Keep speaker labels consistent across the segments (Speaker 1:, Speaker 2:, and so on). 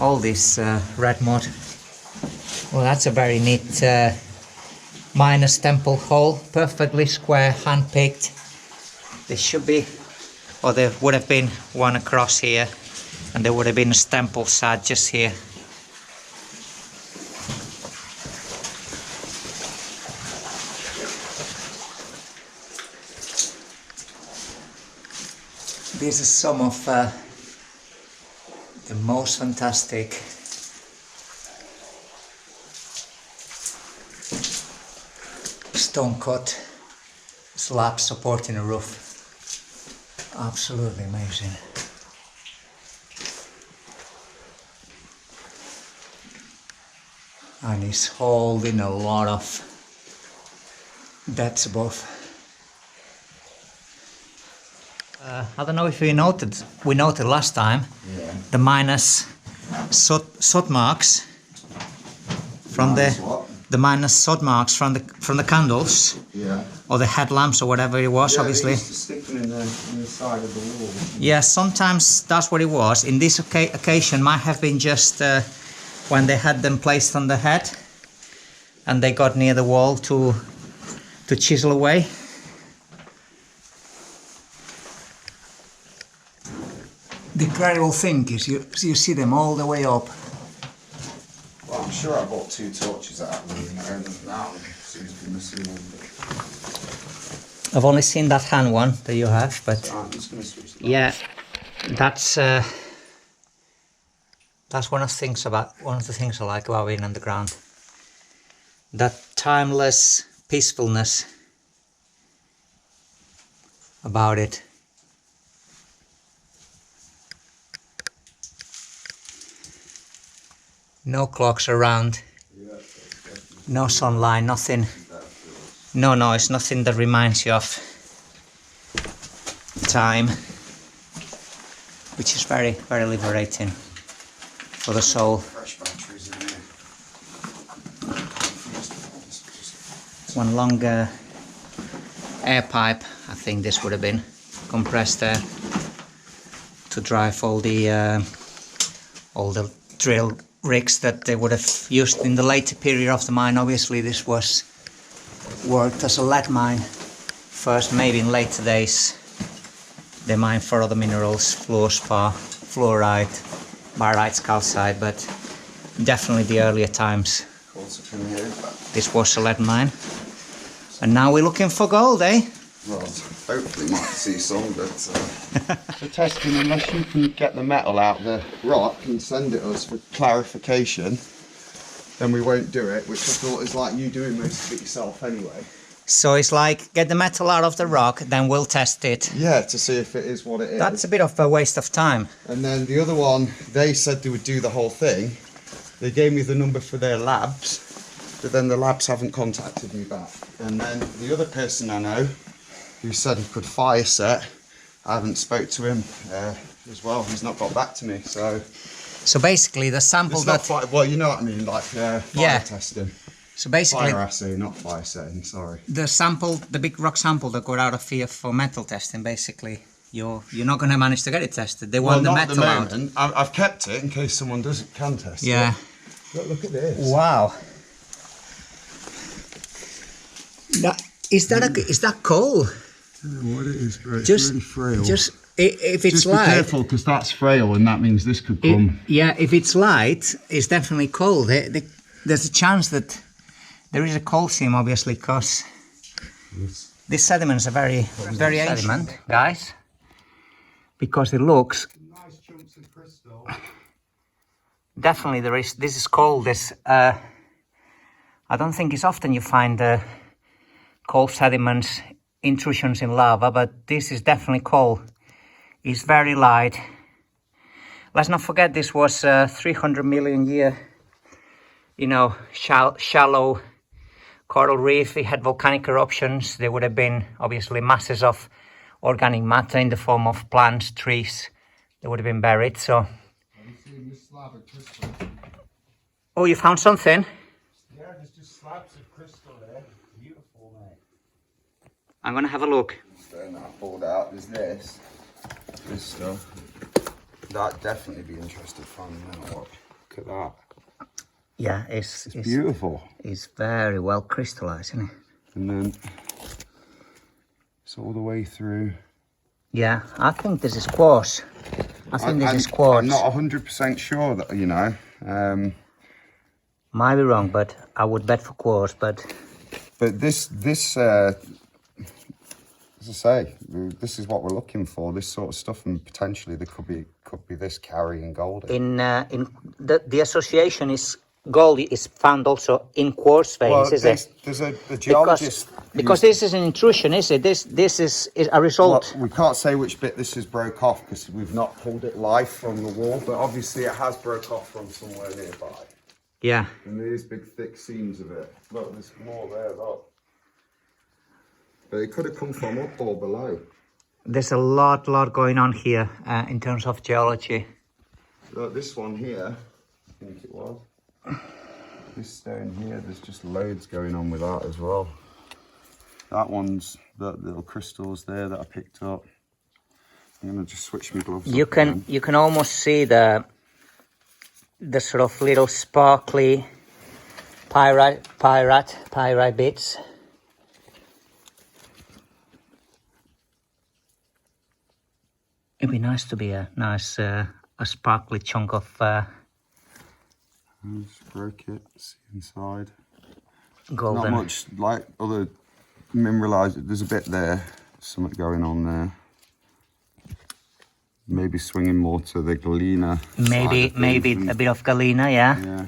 Speaker 1: all this red mud. Well, that's a very neat miners temple hole, perfectly square, hand-picked. There should be, or there would have been one across here, and there would have been a temple site just here. This is some of the most fantastic stone cut slab supporting a roof. Absolutely amazing. And it's holding a lot of depths above. I don't know if we noted last time, yeah, the minus sod marks from the minus sod marks from the candles, yeah, or the headlamps or whatever it was, yeah, obviously.
Speaker 2: Sticking in the side of the wall.
Speaker 1: Yeah, sometimes that's what it was. In this occasion, might have been just when they had them placed on the head, and they got near the wall to chisel away. The incredible thing is you see them all the way up.
Speaker 2: Well, I'm sure I bought 2 torches out of them now.
Speaker 1: I've only seen that hand one that you have, but
Speaker 2: so I'm just going to switch the
Speaker 1: yeah, that's one of the things I like about being underground. That timeless peacefulness about it. No clocks around, no sunlight, nothing, no noise, nothing that reminds you of time, which is very, very liberating for the soul. One longer air pipe, I think this would have been compressed air to drive all the drill rigs that they would have used in the later period of the mine. Obviously this was worked as a lead mine first, maybe in later days they mined for other minerals, fluorspar, fluorite, barytes, calcite, but definitely the earlier times this was a lead mine. And now we're looking for gold, eh?
Speaker 2: Well, hopefully might see some, but for testing, unless you can get the metal out of the rock and send it us for clarification, then we won't do it, which I thought is like you doing most of it yourself anyway.
Speaker 1: So it's like, get the metal out of the rock, then we'll test it.
Speaker 2: Yeah, to see if it is what it is.
Speaker 1: That's a bit of a waste of time.
Speaker 2: And then the other one, they said they would do the whole thing. They gave me the number for their labs, but then the labs haven't contacted me back. And then the other person I know, who said he could fire set, I haven't spoke to him as well. He's not got back to me. So
Speaker 1: basically the sample
Speaker 2: well, you know what I mean, like fire testing.
Speaker 1: So basically
Speaker 2: fire assay, not fire setting. Sorry.
Speaker 1: The sample, the big rock sample that got out of here for metal testing, basically you're not going to manage to get it tested. They want the metal out.
Speaker 2: I've kept it in case someone can test it.
Speaker 1: Yeah.
Speaker 2: Look at this.
Speaker 1: Wow. Is that coal?
Speaker 2: I don't know what it is, but it's really frail.
Speaker 1: If it's
Speaker 2: just
Speaker 1: light,
Speaker 2: be careful, because that's frail, and that means this could come.
Speaker 1: Yeah, if it's light, it's definitely coal. There's a chance that there is a coal seam, obviously, because this sediment is a very ancient sediment, guys. Because it looks
Speaker 2: Nice chunks of crystal.
Speaker 1: Definitely there is. This is coal. I don't think it's often you find coal sediments intrusions in lava, but this is definitely coal. It's very light. Let's not forget this was 300 million year, shallow coral reef. It had volcanic eruptions. There would have been obviously masses of organic matter in the form of plants, trees. They would have been buried. So.
Speaker 2: Have you seen this slab of crystal?
Speaker 1: Oh, you found something?
Speaker 2: Yeah, there's just slabs of crystal there. Beautiful, mate.
Speaker 1: I'm gonna have a look.
Speaker 2: Then I pulled out. There's this stuff. That'd definitely be interested finding that. What? Look at that.
Speaker 1: Yeah,
Speaker 2: It's beautiful.
Speaker 1: It's very well crystallized, isn't it?
Speaker 2: And then it's all the way through.
Speaker 1: Yeah, I think this is quartz. I think this is quartz.
Speaker 2: I'm not 100% sure that, you know.
Speaker 1: Might be wrong, but I would bet for quartz. But
Speaker 2: this, as I say, this is what we're looking for. This sort of stuff, and potentially there could be this carrying gold.
Speaker 1: In the association is gold is found also in quartz veins, is it?
Speaker 2: There's a geologist.
Speaker 1: Because this is an intrusion, is it? This is a result.
Speaker 2: Well, we can't say which bit this is broke off because we've not pulled it live from the wall, but obviously it has broke off from somewhere nearby.
Speaker 1: Yeah.
Speaker 2: And there's big thick seams of it. Look, there's more there, look. But it could have come from up or below.
Speaker 1: There's a lot going on here in terms of geology.
Speaker 2: Look, this one here, I think it was. This stone here, there's just loads going on with that as well. That one's the little crystals there that I picked up. I'm gonna just switch my gloves.
Speaker 1: You can almost see the sort of little sparkly pyrite bits. It'd be nice to be a nice a sparkly chunk of.
Speaker 2: Just broke it. See inside.
Speaker 1: Golden.
Speaker 2: Not much like other mineralized. There's a bit there. Something going on there. Maybe swinging more to the galena.
Speaker 1: Maybe a bit of galena, yeah.
Speaker 2: Yeah.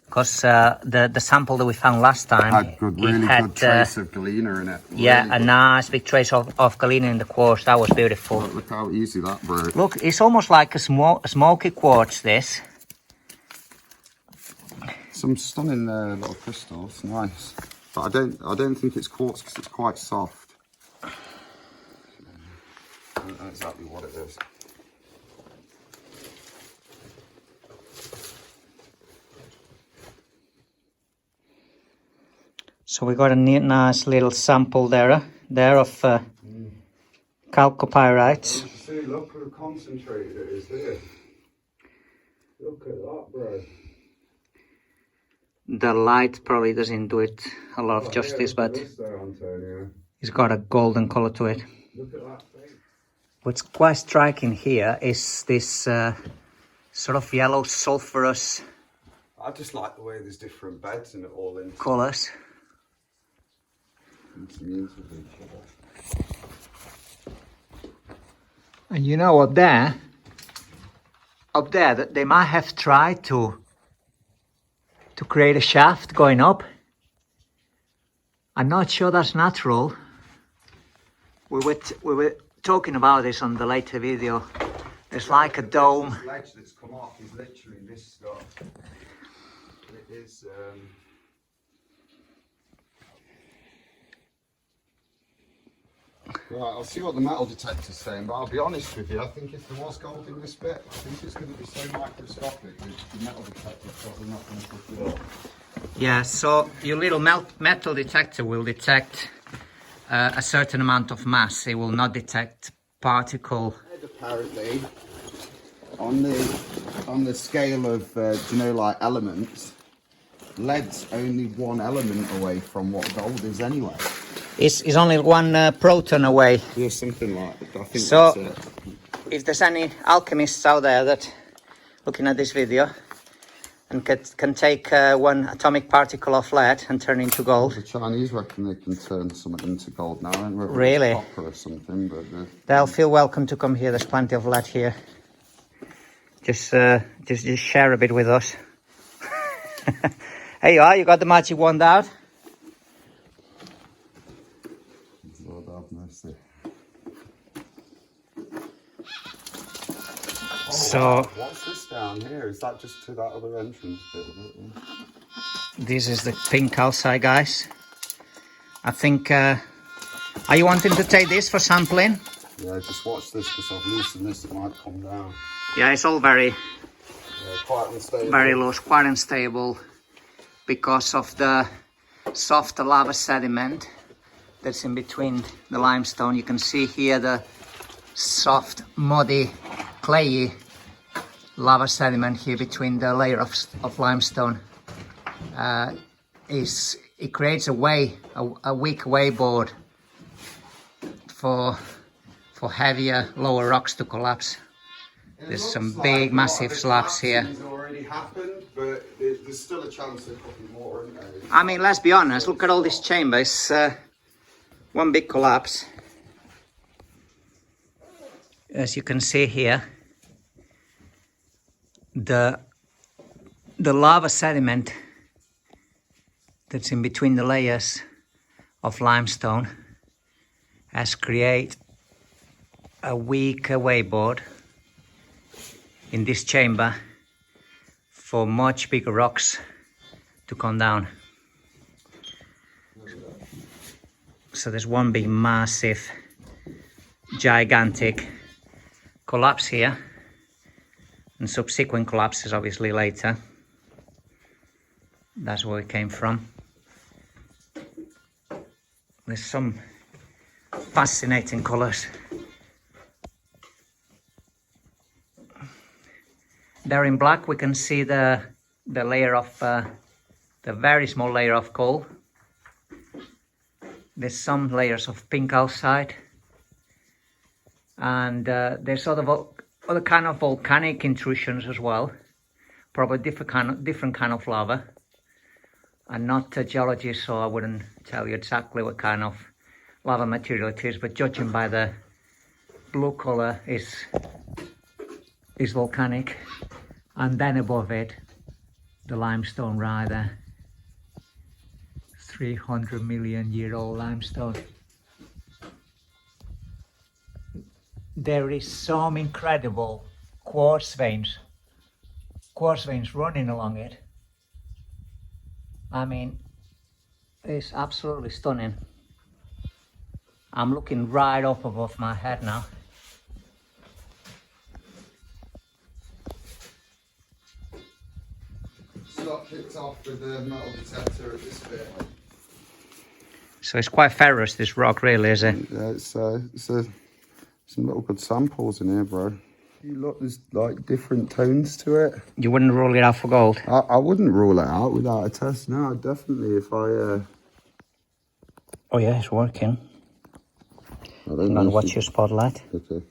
Speaker 1: Because the sample that we found last time
Speaker 2: Had really good trace of galena in it.
Speaker 1: Yeah,
Speaker 2: really
Speaker 1: a nice big trace of galena in the quartz. That was beautiful.
Speaker 2: Look how easy that broke.
Speaker 1: Look, it's almost like a smoky quartz. This.
Speaker 2: Some stunning little crystals, nice. But I don't think it's quartz because it's quite soft. I don't know exactly what it is.
Speaker 1: So we got a nice little sample there of chalcopyrites.
Speaker 2: See, look how concentrated it is here. Look at that, bro.
Speaker 1: The light probably doesn't do it a lot of justice, but it's got a golden color to it.
Speaker 2: Look at that thing.
Speaker 1: What's quite striking here is this sort of yellow sulfurous.
Speaker 2: I just like the way there's different beds and it all in
Speaker 1: Colors. And you know, up there, they might have tried to create a shaft going up. I'm not sure that's natural. We were talking about this on the later video. It's like a dome.
Speaker 2: This ledge that's come off is literally this stuff. It is. Right, I'll see what the metal detector's saying, but I'll be honest with you, I think if there was gold in this bit, I think it's going to be so microscopic that the metal detector's probably not going to pick it up. Yeah,
Speaker 1: so your little metal detector will detect a certain amount of mass. It will not detect particle.
Speaker 2: Apparently, on the scale of, like elements, lead's only one element away from what gold is anyway.
Speaker 1: It's only one proton away.
Speaker 2: Yeah, something like that. I think
Speaker 1: so,
Speaker 2: that's it.
Speaker 1: If there's any alchemists out there that looking at this video and can take one atomic particle of lead and turn into gold.
Speaker 2: The Chinese reckon they can turn something into gold now. And
Speaker 1: really?
Speaker 2: Copper or something, but
Speaker 1: they'll feel welcome to come here. There's plenty of lead here. Just share a bit with us. Here you are. You got the magic wand out.
Speaker 2: Lord have mercy.
Speaker 1: So
Speaker 2: what's this down here? Is that just to that other entrance bit of it? Yeah?
Speaker 1: This is the pink calcite, guys. I think. Are you wanting to take this for sampling?
Speaker 2: Yeah, just watch this because I've loosened this. It might come down.
Speaker 1: Yeah, it's all very,
Speaker 2: quite unstable.
Speaker 1: Very loose, quite unstable because of the soft lava sediment that's in between the limestone. You can see here the soft, muddy, clayy lava sediment here between the layer of limestone. It creates a weak wayboard for heavier lower rocks to collapse. There's some big massive slabs here.
Speaker 2: Already happened, but there's still a chance there could be more, isn't there?
Speaker 1: I mean, let's be honest, look at all this chamber. It's one big collapse. As you can see here, the lava sediment that's in between the layers of limestone has created a weaker wayboard in this chamber for much bigger rocks to come down. So there's one big massive gigantic collapse here, and subsequent collapses obviously later. That's where it came from. There's some fascinating colours. There in black we can see the layer of the very small layer of coal. There's some layers of pink outside, and there's other kind of volcanic intrusions as well. Probably different kind of lava. I'm not a geologist, so I wouldn't tell you exactly what kind of lava material it is, but judging by the blue color, is volcanic. And then above it, the limestone right there. 300 million year old limestone. There is some incredible quartz veins running along it. I mean, it's absolutely stunning. I'm looking right up above my head now.
Speaker 2: It's not kicked off with the metal detector at this bit.
Speaker 1: So it's quite ferrous, this rock, really, is it?
Speaker 2: Yeah, it's some little good samples in here, bro. You look, there's like different tones to it.
Speaker 1: You wouldn't rule it out for gold?
Speaker 2: I wouldn't rule it out without a test. No, definitely. If I.
Speaker 1: Oh yeah, it's working.
Speaker 2: I don't
Speaker 1: Hang
Speaker 2: know.
Speaker 1: on, watch your spotlight.
Speaker 2: Okay.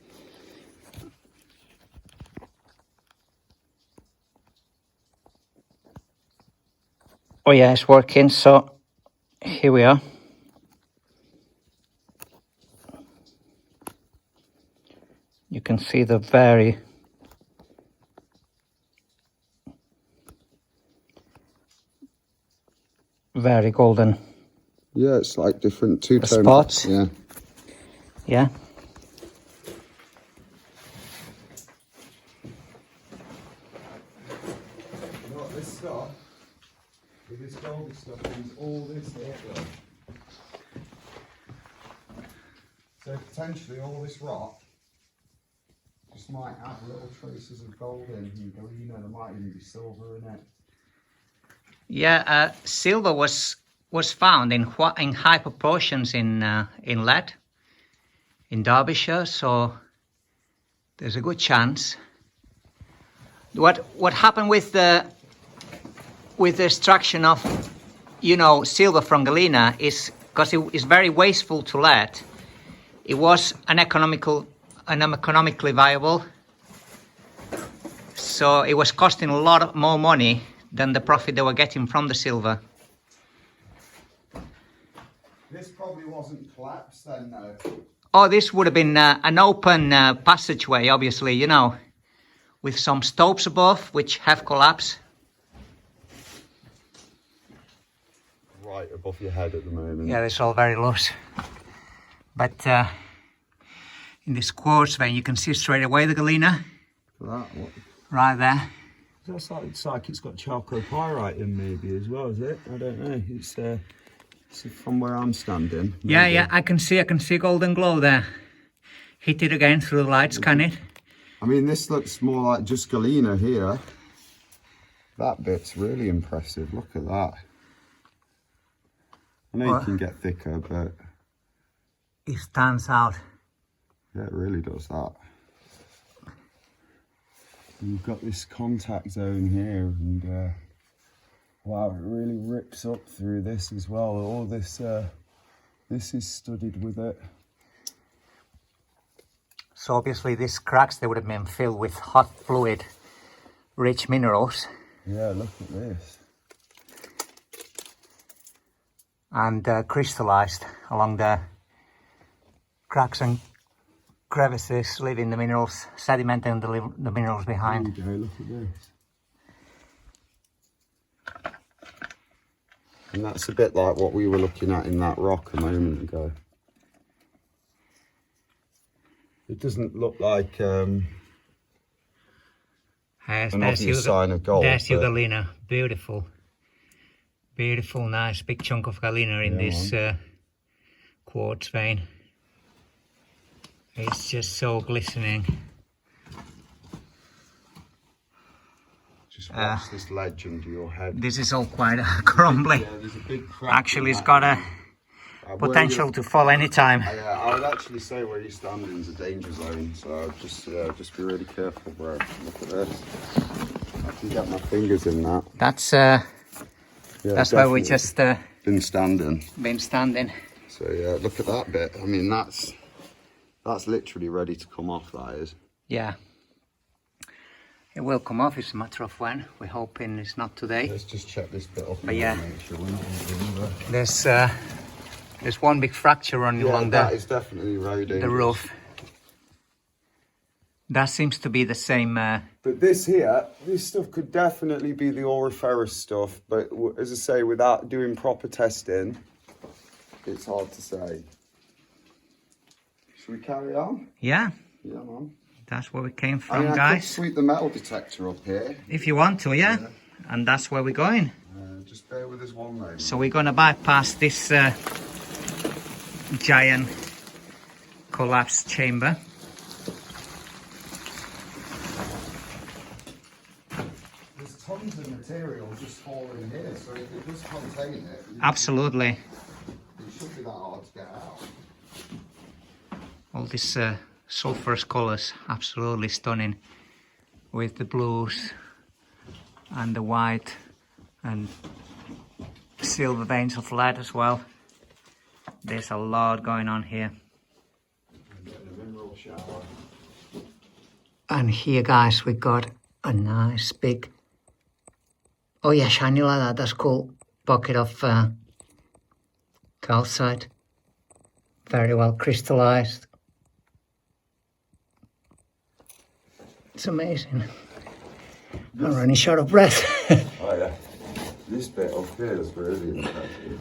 Speaker 1: Oh yeah, it's working. So here we are. You can see the very golden.
Speaker 2: Yeah, it's like different two-tone
Speaker 1: spots.
Speaker 2: Yeah.
Speaker 1: Yeah.
Speaker 2: You know what this stuff? With this goldy stuff is all this here. So potentially all this rock just might have little traces of gold in. You know, there might even be silver in it.
Speaker 1: Yeah, silver was found in high proportions in lead in Derbyshire, so there's a good chance. What happened with the extraction of, silver from galena is because it is very wasteful to lead. It was economically viable, so it was costing a lot more money than the profit they were getting from the silver.
Speaker 2: This probably wasn't collapsed then, though.
Speaker 1: Oh, this would have been an open passageway, obviously, with some stopes above which have collapsed.
Speaker 2: Right above your head at the moment.
Speaker 1: Yeah, it's all very loose. But in this quartz vein, you can see straight away the galena.
Speaker 2: What?
Speaker 1: Right there.
Speaker 3: It's like it's got chalcopyrite in maybe as well, is it? I don't know. It's
Speaker 2: from where I'm standing. Maybe.
Speaker 1: Yeah, I can see golden glow there. Hit it again through the lights, can it?
Speaker 2: I mean, this looks more like just galena here. That bit's really impressive. Look at that. I know you can get thicker, but
Speaker 1: it stands out.
Speaker 2: Yeah, it really does that.
Speaker 3: You've got this contact zone here, and wow, it really rips up through this as well. All this, this is studded with it.
Speaker 1: So obviously these cracks, they would have been filled with hot fluid, rich minerals.
Speaker 3: Yeah, look at this.
Speaker 1: And crystallized along the cracks and crevices, leaving the minerals, sedimenting the minerals behind.
Speaker 3: There you go, look at this.
Speaker 2: And that's a bit like what we were looking at in that rock a moment ago. It doesn't look like an obvious sign of gold.
Speaker 1: There's your galena, beautiful. Beautiful, nice, big chunk of galena in this quartz vein. It's just so glistening.
Speaker 2: Just watch this ledge under your head.
Speaker 1: This is all quite crumbly.
Speaker 2: Yeah, there's a big crack.
Speaker 1: Actually, it's got a potential to fall anytime.
Speaker 2: I would actually say where you're standing is a danger zone, so just be really careful, bro. Look at this. I can get my fingers in that.
Speaker 1: That's
Speaker 2: That's
Speaker 1: where we just
Speaker 2: been standing. So yeah, look at that bit. I mean, that's literally ready to come off. That is.
Speaker 1: Yeah. It will come off. It's a matter of when. We're hoping it's not today.
Speaker 2: Let's just check this bit off.
Speaker 1: But yeah,
Speaker 2: make sure we're not
Speaker 1: there's one big fracture running along
Speaker 2: that is definitely very dangerous.
Speaker 1: the roof. That seems to be the same.
Speaker 3: But this here, this stuff could definitely be the auriferous stuff. But as I say, without doing proper testing, it's hard to say. Should we carry on?
Speaker 1: Yeah.
Speaker 3: Yeah, man.
Speaker 1: That's where we came from,
Speaker 2: I
Speaker 1: guys.
Speaker 2: could sweep the metal detector up here.
Speaker 1: If you want to, yeah. And that's where we're going.
Speaker 2: Just bear with us one moment.
Speaker 1: So we're going to bypass this giant collapsed chamber.
Speaker 2: There's tons of material just falling here, so if it does contain it,
Speaker 1: Absolutely.
Speaker 2: it should be that hard to get out.
Speaker 1: All this sulphurous colours, absolutely stunning, with the blues and the white and silver veins of lead as well. There's a lot going on here. And here, guys, we got a nice big, oh yeah, shiny like that, that's cool, pocket of calcite, very well crystallized. It's amazing. I'm running short of breath.
Speaker 3: Oh yeah. This bit up here is really impressive.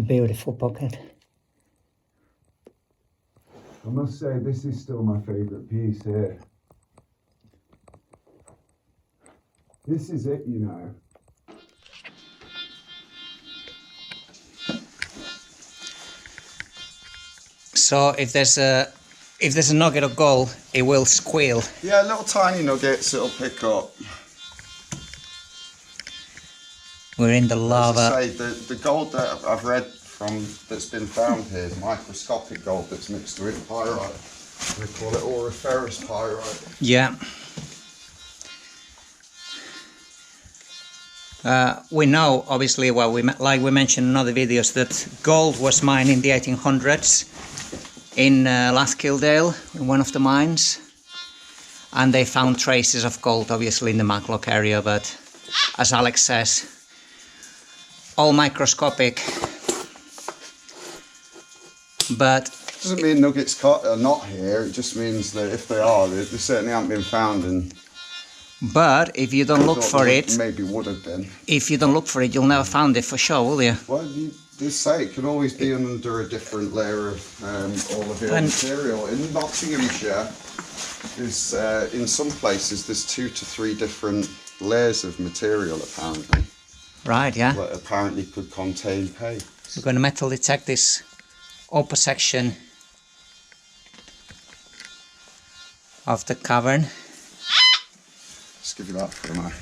Speaker 1: Beautiful pocket.
Speaker 3: I must say, this is still my favourite piece here. This is it, you know.
Speaker 1: So if there's a nugget of gold, it will squeal.
Speaker 2: Yeah, little tiny nuggets it'll pick up.
Speaker 1: We're in the lava.
Speaker 2: As I say, the gold that I've read from that's been found here is microscopic gold that's mixed with pyrite. They call it auriferous pyrite.
Speaker 1: Yeah. We know, obviously, well, like we mentioned in other videos, that gold was mined in the 1800s in Laskildale, in one of the mines. And they found traces of gold, obviously, in the Matlock area, but as Alex says, all microscopic. But
Speaker 2: Doesn't mean nuggets are not here, it just means that if they are, they certainly haven't been found. And
Speaker 1: but if you don't look for it,
Speaker 2: maybe would have been.
Speaker 1: if you don't look for it, you'll never find it for sure, will you?
Speaker 2: Well, you just say it could always be under a different layer of alluvial material. In Nottinghamshire, there's, in some places, there's 2 to 3 different layers of material, apparently.
Speaker 1: Right, yeah.
Speaker 2: That apparently could contain pay.
Speaker 1: We're going to metal detect this upper section of the cavern.
Speaker 2: Just give you that for a minute.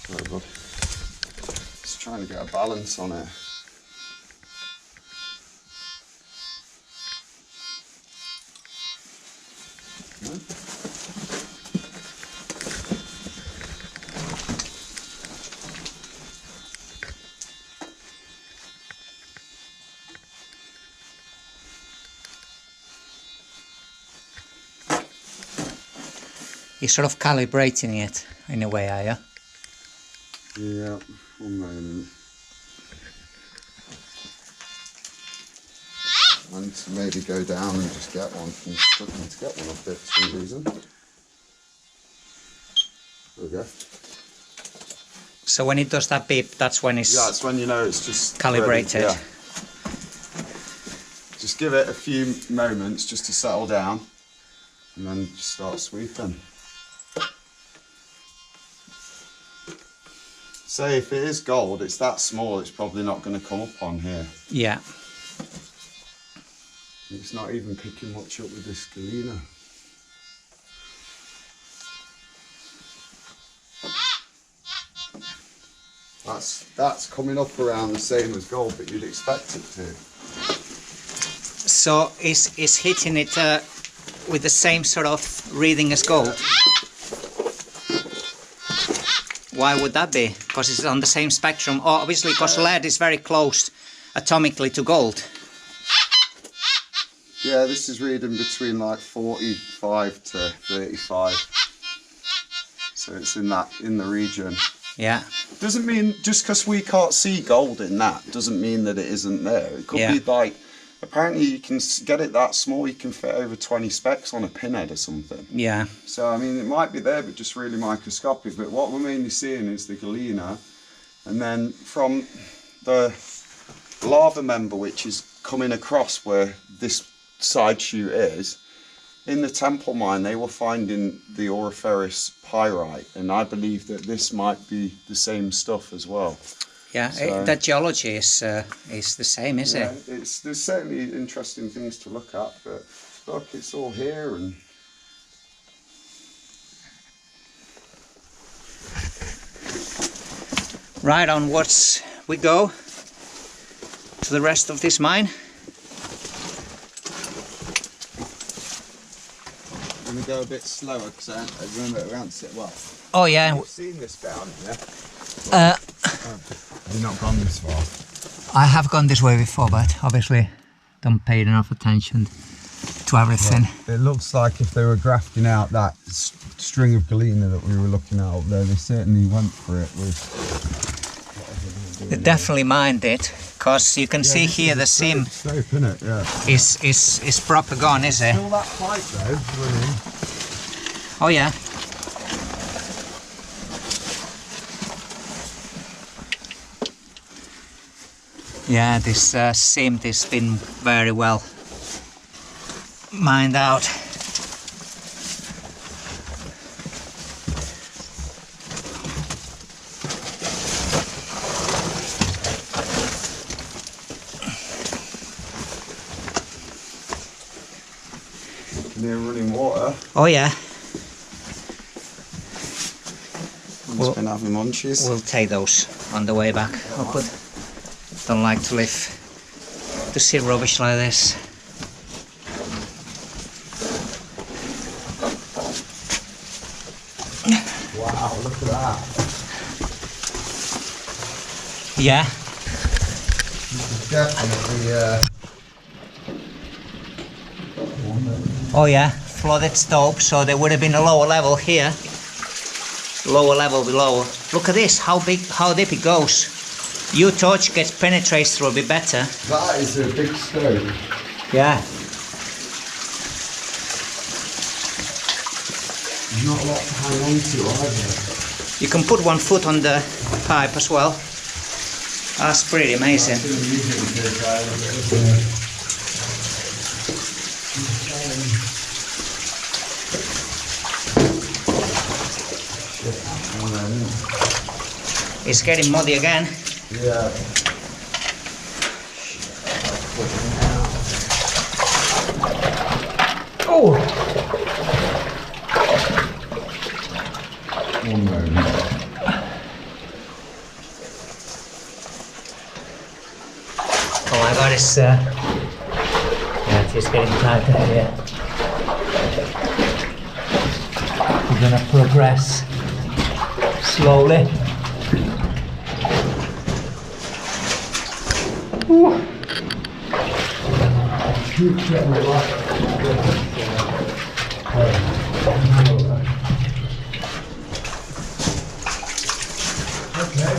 Speaker 2: Very good. trying to get a balance on it.
Speaker 1: You're sort of calibrating it in a way, are you?
Speaker 3: Yeah, 1 moment.
Speaker 2: I need to maybe go down and just get one. I'm struggling to get one up there for some reason. There we go.
Speaker 1: So when it does that beep, that's when it's...
Speaker 2: Yeah, that's when you know it's just
Speaker 1: calibrated.
Speaker 2: ready, yeah. Just give it a few moments just to settle down and then just start sweeping. Say if it is gold, it's that small, it's probably not going to come up on here.
Speaker 1: Yeah.
Speaker 2: It's not even picking much up with this galena. That's coming up around the same as gold, but you'd expect it to.
Speaker 1: So is hitting it with the same sort of reading as gold? Why would that be? Because it's on the same spectrum. Oh, obviously, because lead is very close atomically to gold.
Speaker 2: Yeah, this is reading between like 45 to 35. So it's in the region.
Speaker 1: Yeah.
Speaker 2: Doesn't mean just because we can't see gold in that doesn't mean that it isn't there. It could be like, apparently you can get it that small, you can fit over 20 specks on a pinhead or something.
Speaker 1: Yeah.
Speaker 2: So I mean it might be there but just really microscopic, but what we're mainly seeing is the galena, and then from the lava member which is coming across where this side chute is, in the temple mine they were finding the auriferous pyrite, and I believe that this might be the same stuff as well.
Speaker 1: Yeah,
Speaker 2: So,
Speaker 1: that geology is the same, is it?
Speaker 2: There's certainly interesting things to look at, but look, it's all here. And
Speaker 1: Right, onwards we go to the rest of this mine.
Speaker 2: I'm going to go a bit slower because I remember it around it well.
Speaker 1: Oh yeah.
Speaker 2: I've seen this down here.
Speaker 3: Have you not gone this far?
Speaker 1: I have gone this way before, but obviously don't pay enough attention to everything.
Speaker 3: Well, it looks like if they were grafting out that string of galena that we were looking at up there, they certainly went for it with...
Speaker 1: They definitely mined it, because you can see here the seam
Speaker 3: Slope, innit? Yeah.
Speaker 1: is proper gone, is it?
Speaker 3: Still that pipe though, running.
Speaker 1: Oh yeah. Yeah, this seam has been very well mined out.
Speaker 2: Near running water.
Speaker 1: Oh yeah.
Speaker 2: It's been having munchies.
Speaker 1: We'll take those on the way back. Don't like to see rubbish like this.
Speaker 3: Wow, look at that.
Speaker 1: Yeah.
Speaker 2: Definitely,
Speaker 1: Oh yeah, flooded stope, so there would have been a lower level here. Lower level below. Look at this, how deep it goes. Your torch penetrates through a bit better.
Speaker 3: That is a big stone.
Speaker 1: Yeah.
Speaker 3: There's not a lot to hang on to either.
Speaker 1: You can put 1 foot on the pipe as well. That's pretty amazing. It's getting muddy again.
Speaker 3: Yeah.
Speaker 1: Oh!
Speaker 3: 1 moment.
Speaker 1: my god, it's yeah, it is getting tighter here. We're gonna progress slowly. Ooh.
Speaker 3: Okay.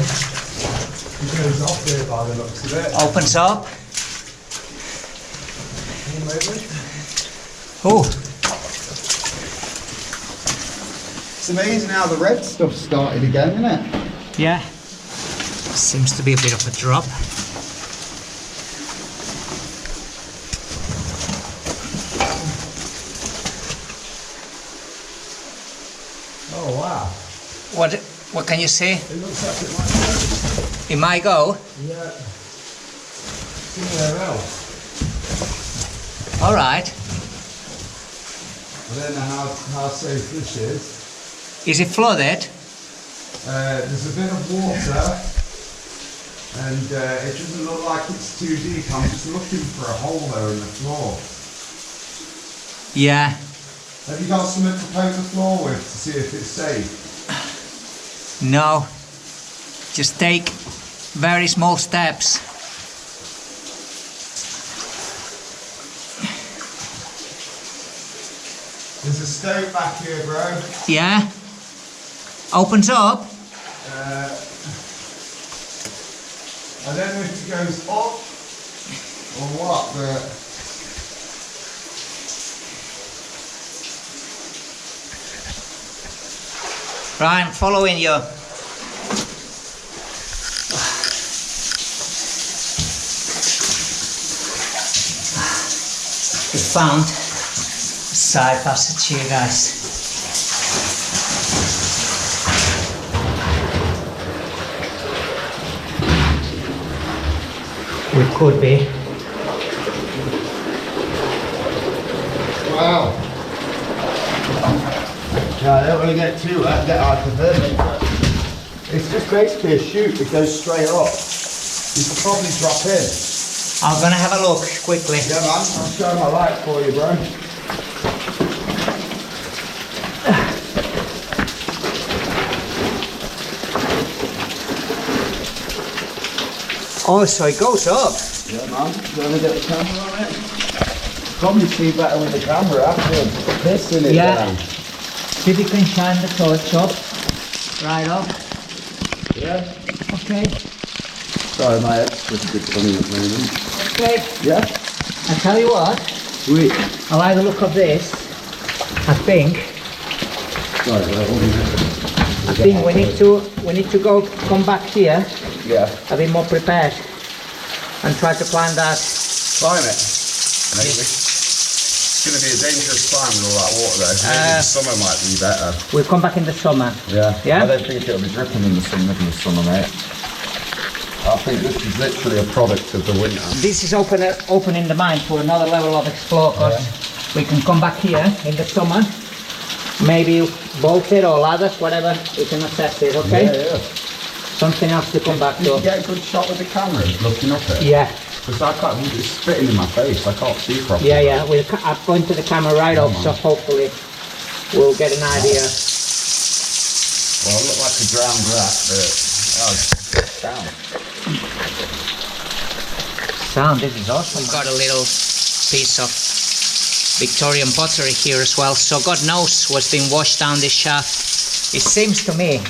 Speaker 3: It goes off there by the looks of it.
Speaker 1: Opens up.
Speaker 3: Maybe.
Speaker 1: Oh,
Speaker 2: It's amazing how the red stuff started again, isn't it?
Speaker 1: yeah. Seems to be a bit of a drop.
Speaker 3: Oh wow.
Speaker 1: What can you see?
Speaker 3: It looks like it might go.
Speaker 1: It might go.
Speaker 3: Yeah. Somewhere else.
Speaker 1: All right.
Speaker 3: I don't know how safe this is.
Speaker 1: Is it flooded?
Speaker 3: There's a bit of water, and it doesn't look like it's too deep. I'm just looking for a hole there in the floor.
Speaker 1: Yeah.
Speaker 3: Have you got something to poke the floor with to see if it's safe?
Speaker 1: No. Just take very small steps.
Speaker 3: There's a stone back here, bro.
Speaker 1: Yeah. Opens up.
Speaker 3: I don't know if it goes up or what, but
Speaker 1: Right, I'm following you. We found a side passage here, guys. We could be.
Speaker 3: wow. Yeah, I don't want to get too get hypothermic, but it's just basically a chute that goes straight up. You could probably drop in.
Speaker 1: I'm gonna have a look quickly.
Speaker 3: Yeah, man, I'll show my light for you, bro.
Speaker 1: Oh, so it goes up.
Speaker 3: Yeah, man. Do you want to get the camera on it? Probably see better with the camera after pissing it
Speaker 1: Yeah.
Speaker 3: down.
Speaker 1: See if you can shine the torch up. Right up.
Speaker 3: Yeah.
Speaker 1: Okay.
Speaker 3: Sorry, my head's just a bit funny at the moment.
Speaker 1: Okay.
Speaker 3: Yeah?
Speaker 1: I tell you what,
Speaker 3: Sweet.
Speaker 1: I like the look of this. I think we need to come back here
Speaker 3: Yeah.
Speaker 1: a bit more prepared and try to climb that.
Speaker 3: Climb it. Maybe. It's going to be a dangerous climb with all that water though. Maybe the summer might be better.
Speaker 1: We'll come back in the summer.
Speaker 3: Yeah.
Speaker 1: Yeah?
Speaker 3: I don't think it'll be dripping in the summer, mate. I think this is literally a product of the winter.
Speaker 1: This is opening the mind to another level of explore, because we can come back here in the summer, maybe bolt it or ladders, whatever, we can assess it, okay?
Speaker 3: Yeah, yeah.
Speaker 1: Something else to come back
Speaker 3: You
Speaker 1: to.
Speaker 3: can get a good shot with the camera looking up it.
Speaker 1: Yeah,
Speaker 3: Because I can't, it's spitting in my face, I can't see properly.
Speaker 1: yeah. I'm pointing the camera right up, so hopefully we'll get an idea.
Speaker 3: Well, I look like a drowned rat, but down.
Speaker 1: Sound, this is awesome. We've got a little piece of Victorian pottery here as well, so God knows what's been washed down this shaft. It seems to me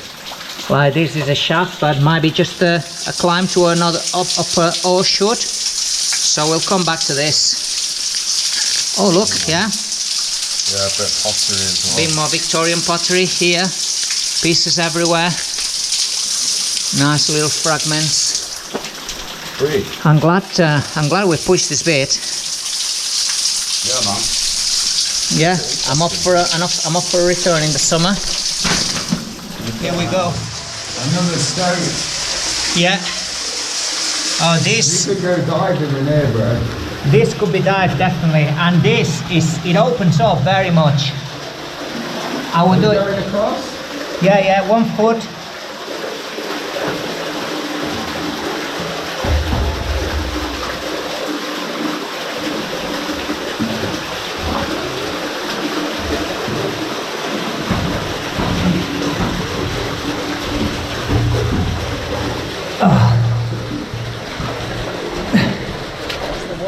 Speaker 1: like this is a shaft, but might be just a climb to another upper ore chute. So we'll come back to this. Oh look, yeah,
Speaker 3: Yeah, a bit of pottery as well.
Speaker 1: bit more Victorian pottery here, pieces everywhere, nice little fragments.
Speaker 3: Sweet.
Speaker 1: I'm glad we pushed this bit.
Speaker 3: Yeah, man.
Speaker 1: Yeah, I'm up for a return in the summer. Here we go.
Speaker 3: Another stone.
Speaker 1: Yeah. Oh,
Speaker 3: You
Speaker 1: this
Speaker 3: could go diving in there, bro.
Speaker 1: could be dived definitely, and it opens up very much. I would do it.
Speaker 3: Going across?
Speaker 1: Yeah, 1 foot.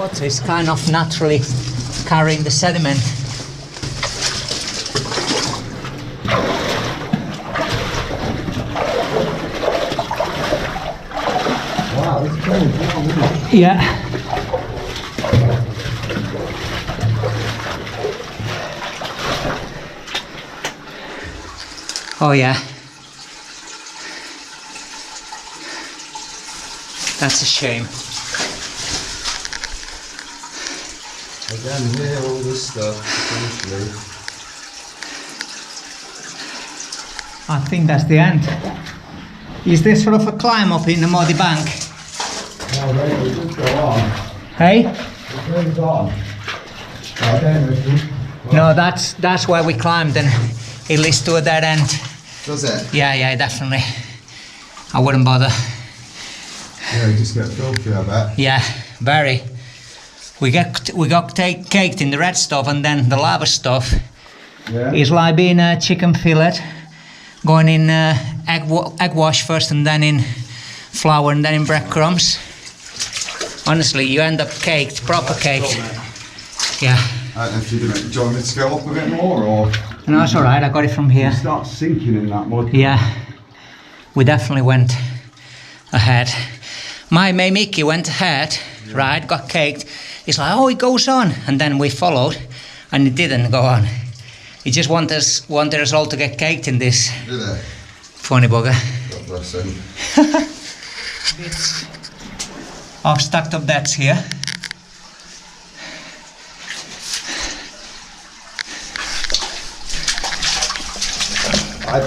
Speaker 1: water is kind of naturally carrying the sediment.
Speaker 3: Wow, it's cold now, isn't it?
Speaker 1: Yeah. Oh yeah. That's a shame.
Speaker 3: Again, here, all this stuff, essentially.
Speaker 1: I think that's the end. Is this sort of a climb up in the muddy bank?
Speaker 3: No, wait, we just go on.
Speaker 1: Hey?
Speaker 3: It goes on. Okay,
Speaker 1: No, that's where we climbed and it leads to a dead end.
Speaker 2: Does it?
Speaker 1: Yeah, definitely. I wouldn't bother.
Speaker 3: Yeah, you just get filthy, I bet.
Speaker 1: Yeah, very. We got caked in the red stuff, and then the lava stuff
Speaker 3: Yeah.
Speaker 1: is like being a chicken fillet, going in egg wash first, and then in flour, and then in breadcrumbs. Honestly, you end up caked, proper caked. Yeah.
Speaker 3: I don't know if you do it. Do you want me to go up a bit more, or
Speaker 1: No, it's all right. I got it from here.
Speaker 3: you start sinking in that mud?
Speaker 1: Yeah, we definitely went ahead. My mate Mickey went ahead, right, got caked. He's like, oh, it goes on. And then we followed, and it didn't go on. He just wanted us all to get caked in this.
Speaker 2: Did it?
Speaker 1: Funny bugger.
Speaker 2: God bless him.
Speaker 1: Bits of stacked up debts here.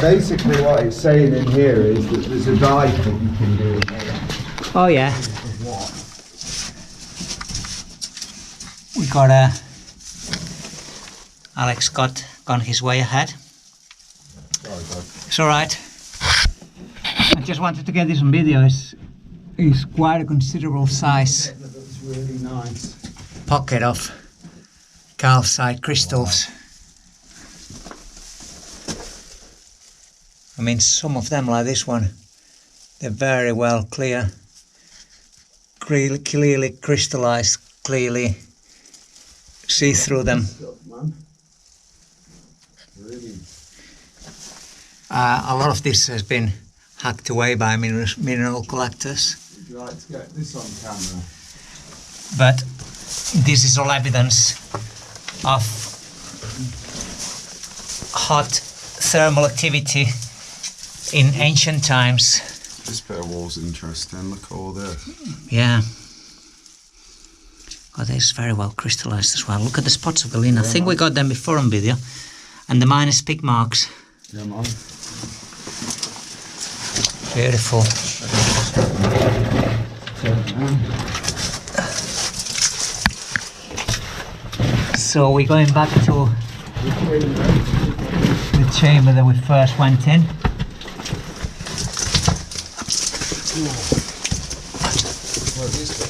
Speaker 3: Basically what it's saying in here is that there's a dive that you can do.
Speaker 1: Oh yeah.
Speaker 3: Of what?
Speaker 1: We got Alex got gone his way ahead.
Speaker 3: Sorry, bud.
Speaker 1: It's alright. I just wanted to get this on video. It's quite a considerable size
Speaker 3: That looks really nice.
Speaker 1: pocket of calcite crystals. I mean, some of them, like this one, they're very well clearly crystallized, clearly see through them.
Speaker 3: Stuff, man. Really.
Speaker 1: A lot of this has been hacked away by mineral collectors,
Speaker 3: Would you like to get this on camera?
Speaker 1: but this is all evidence of hot thermal activity in ancient times.
Speaker 3: This bit of wall's interesting. Look at all this.
Speaker 1: Yeah. Oh, this is very well crystallized as well. Look at the spots of galena. I think we got them before on video. And the minus peak marks.
Speaker 3: Yeah, man.
Speaker 1: Beautiful. So we're going back to the chamber that we first went in.
Speaker 2: Well, this bit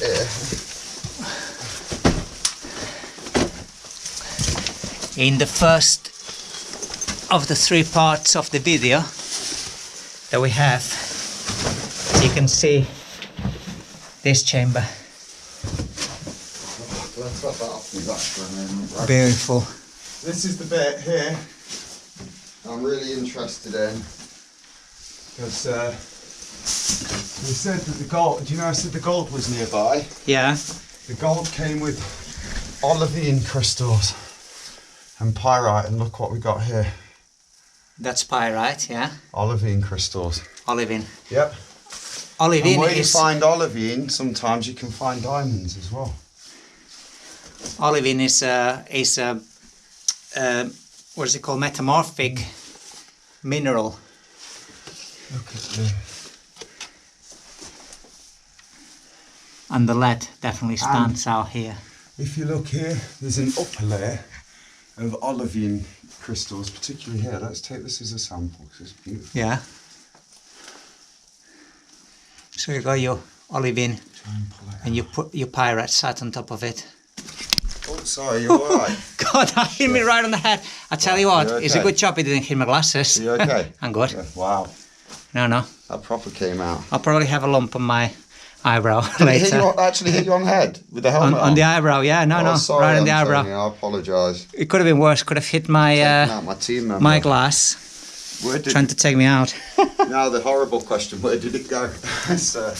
Speaker 2: here.
Speaker 1: In the first of the 3 parts of the video that we have, you can see this chamber.
Speaker 2: Let's let that off me back for a moment. Right.
Speaker 1: Beautiful.
Speaker 2: This is the bit here I'm really interested in, because we said that the gold, do you know I said the gold was nearby?
Speaker 1: Yeah.
Speaker 2: The gold came with olivine crystals and pyrite, and look what we got here.
Speaker 1: That's pyrite, yeah.
Speaker 2: Olivine crystals.
Speaker 1: Olivine.
Speaker 2: Yep. And
Speaker 1: Olivine
Speaker 2: where you
Speaker 1: is
Speaker 2: find olivine, sometimes you can find diamonds as well.
Speaker 1: olivine is what is it called? Metamorphic mineral.
Speaker 2: Look at this.
Speaker 1: And the lead definitely stands out here.
Speaker 3: If you look here, there's an upper layer of olivine crystals, particularly here. Let's take this as a sample because it's beautiful.
Speaker 1: Yeah. So you got your olivine
Speaker 3: Try and pull it
Speaker 1: and you put your pyrite sat on top of it.
Speaker 2: Oh, sorry, you're alright.
Speaker 1: God, that hit me right on the head. I tell you what,
Speaker 2: You
Speaker 1: it's a
Speaker 2: okay?
Speaker 1: good job it didn't hit my glasses.
Speaker 2: You okay?
Speaker 1: I'm good.
Speaker 2: Yeah, wow,
Speaker 1: No.
Speaker 2: that proper came out.
Speaker 1: I'll probably have a lump on my eyebrow
Speaker 2: Did it hit
Speaker 1: later.
Speaker 2: you, actually hit you on the head with the helmet
Speaker 1: On the eyebrow, yeah, no,
Speaker 2: Oh, sorry,
Speaker 1: right on the eyebrow.
Speaker 2: Antonio, I apologise.
Speaker 1: It could have been worse. Could have hit my
Speaker 2: Taking out my team member.
Speaker 1: my glass,
Speaker 2: Where did
Speaker 1: trying to take me out.
Speaker 2: Now the horrible question, where did it go? Sorry,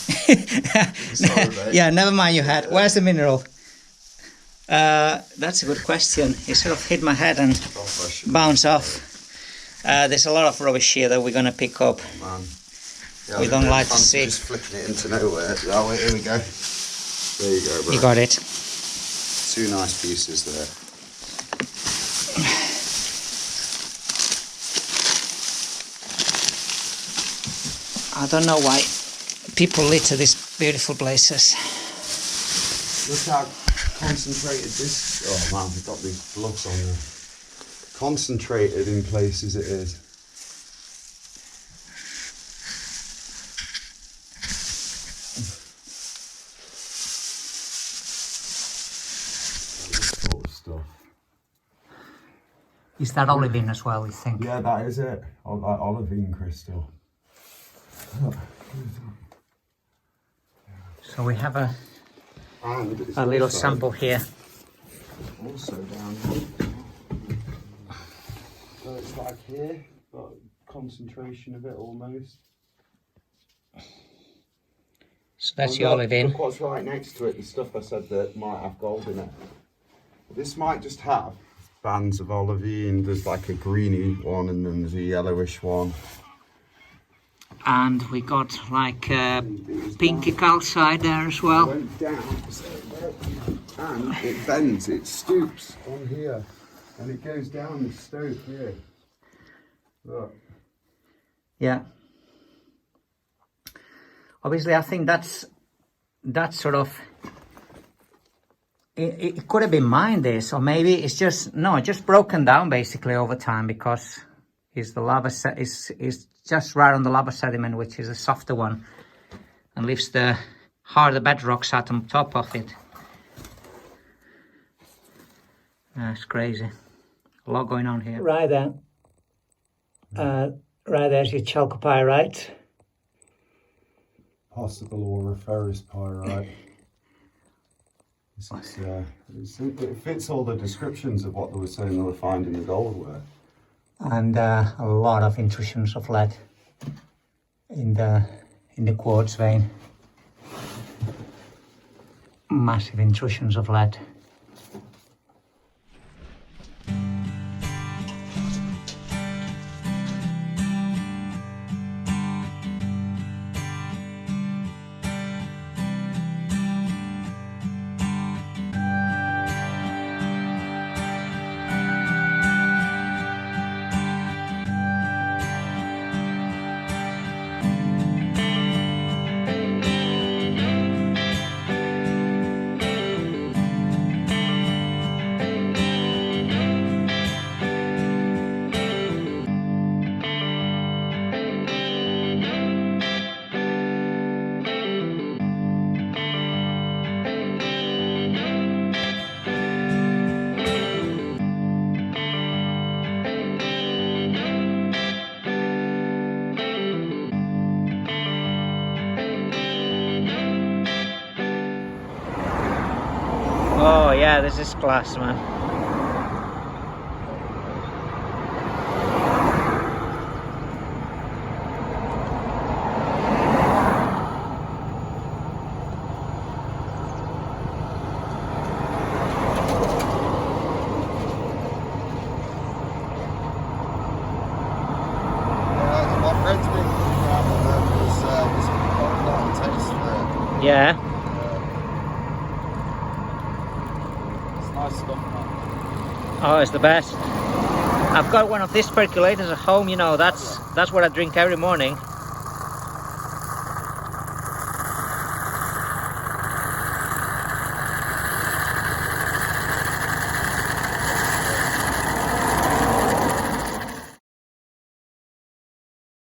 Speaker 2: mate.
Speaker 1: Yeah, never mind your head. Where's the mineral? That's a good question. It sort of hit my head and bounced off. There's a lot of rubbish here that we're going to pick up.
Speaker 2: Man. Yeah,
Speaker 1: We don't like to
Speaker 2: I'm
Speaker 1: see.
Speaker 2: just flicking it into nowhere. Oh, here we go. There you go, bro.
Speaker 1: You got it.
Speaker 2: 2 nice pieces there.
Speaker 1: I don't know why people litter these beautiful places.
Speaker 2: Look how concentrated this. Oh man, we've got these gloves on there. Concentrated in places it is. This sort of stuff.
Speaker 1: Is that olivine as well, you think?
Speaker 3: Yeah, that is it. Oh, that olivine crystal.
Speaker 1: So we have a
Speaker 2: And it's
Speaker 1: little
Speaker 2: also-
Speaker 1: sample here.
Speaker 2: Also down here. So it's like here, got concentration of it almost.
Speaker 1: So that's
Speaker 2: And
Speaker 1: your
Speaker 2: look,
Speaker 1: olivine.
Speaker 2: Look what's right next to it, the stuff I said that might have gold in it. This might just have bands of olivine. There's like a greeny one and then there's a yellowish one.
Speaker 1: And we got like pinky calcite there as well.
Speaker 2: Went down, so and it bends, it stoops on here, and it goes down the stope here. Look.
Speaker 1: Yeah. Obviously, I think that's sort of. It could have been mined this, or maybe it's just broken down basically over time because the lava set is just right on the lava sediment, which is a softer one, and leaves the harder bedrocks out on top of it. That's crazy. A lot going on here. Right then. Right there's your chalcopyrite.
Speaker 3: Possible auriferous pyrite. It fits all the descriptions of what they were saying they were finding the gold were.
Speaker 1: And a lot of intrusions of lead in the quartz vein. Massive intrusions of lead. Oh yeah, this is class, man.
Speaker 2: My friend's been around with them, was quite a lot of taste for it.
Speaker 1: Yeah.
Speaker 2: It's nice stuff, man.
Speaker 1: Oh, it's the best. I've got one of these percolators at home, you know, that's what I drink every morning.